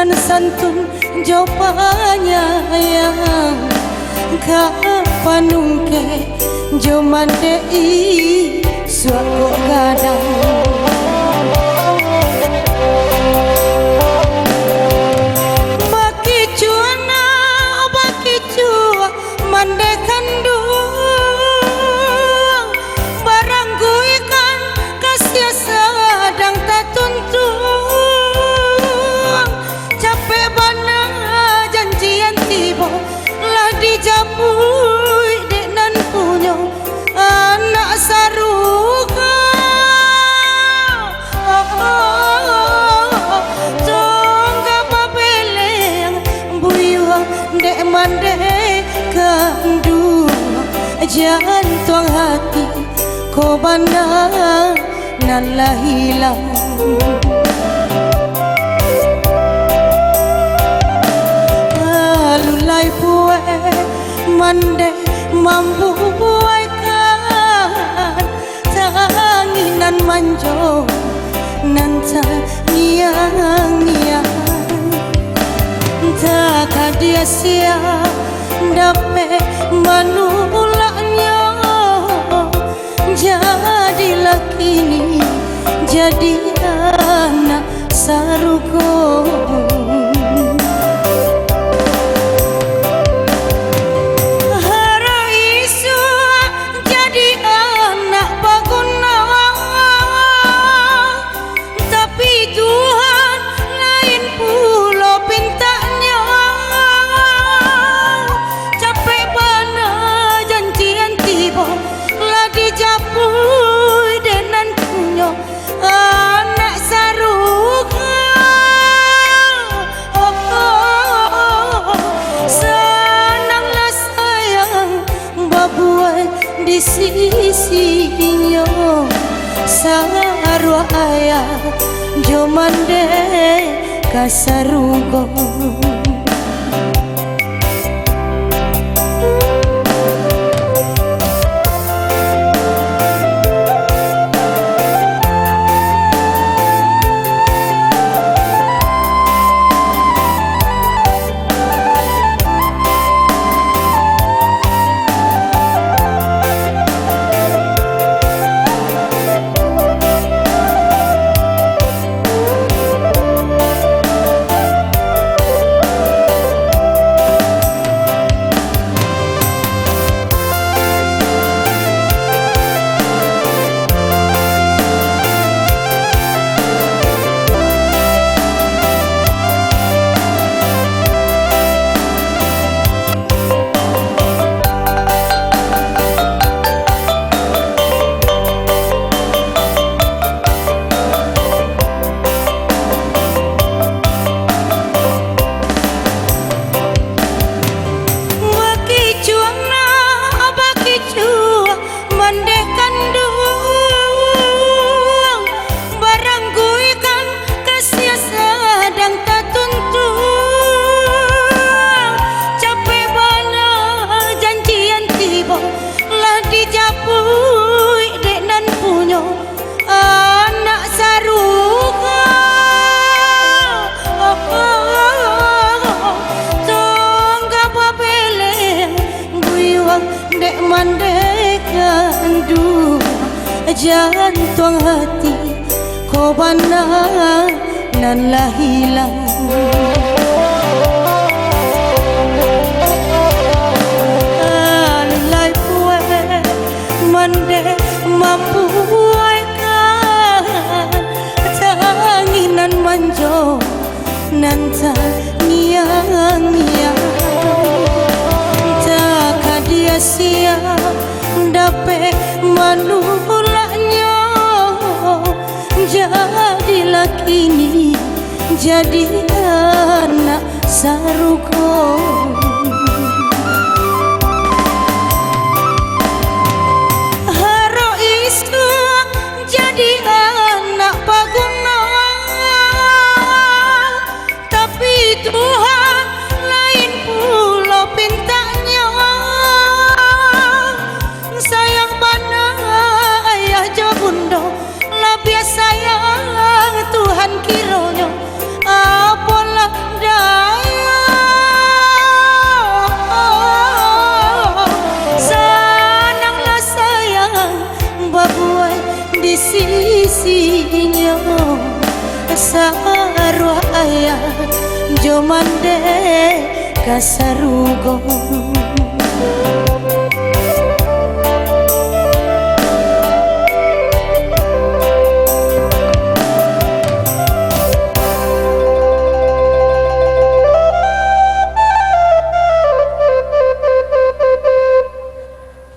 sopan santun jawabannya yang kapanungke joman dei suako kadang baki cuana baki cua mandekan duang barang guikan kasih sedang tak tuntung capek bana janjian tiba lah dijapui dek nan punya anak saruka tongga babeleng buyuang dek mandek kandu jantung hati ko bana nan lah hilang lulai pue mande mampu buaikan tanginan manjo nan ngiang-ngiang tak dia siap dapat manulaknya jadilah kini jadi anak saruko di sisinya sarwa ayah jomande kasarugo dek mandekan du jantung hati ko bana nan lah hilang alai pue mande mampu buaikan tanginan manjo nan ngiang-ngiang dia siap dapat manulaknya jadilah kini jadi anak saruko haro isu jadi anak paguna tapi Tuhan lain pula pintanya Tuhan kironyo apalah isinya sarua ayah jomande kasarugong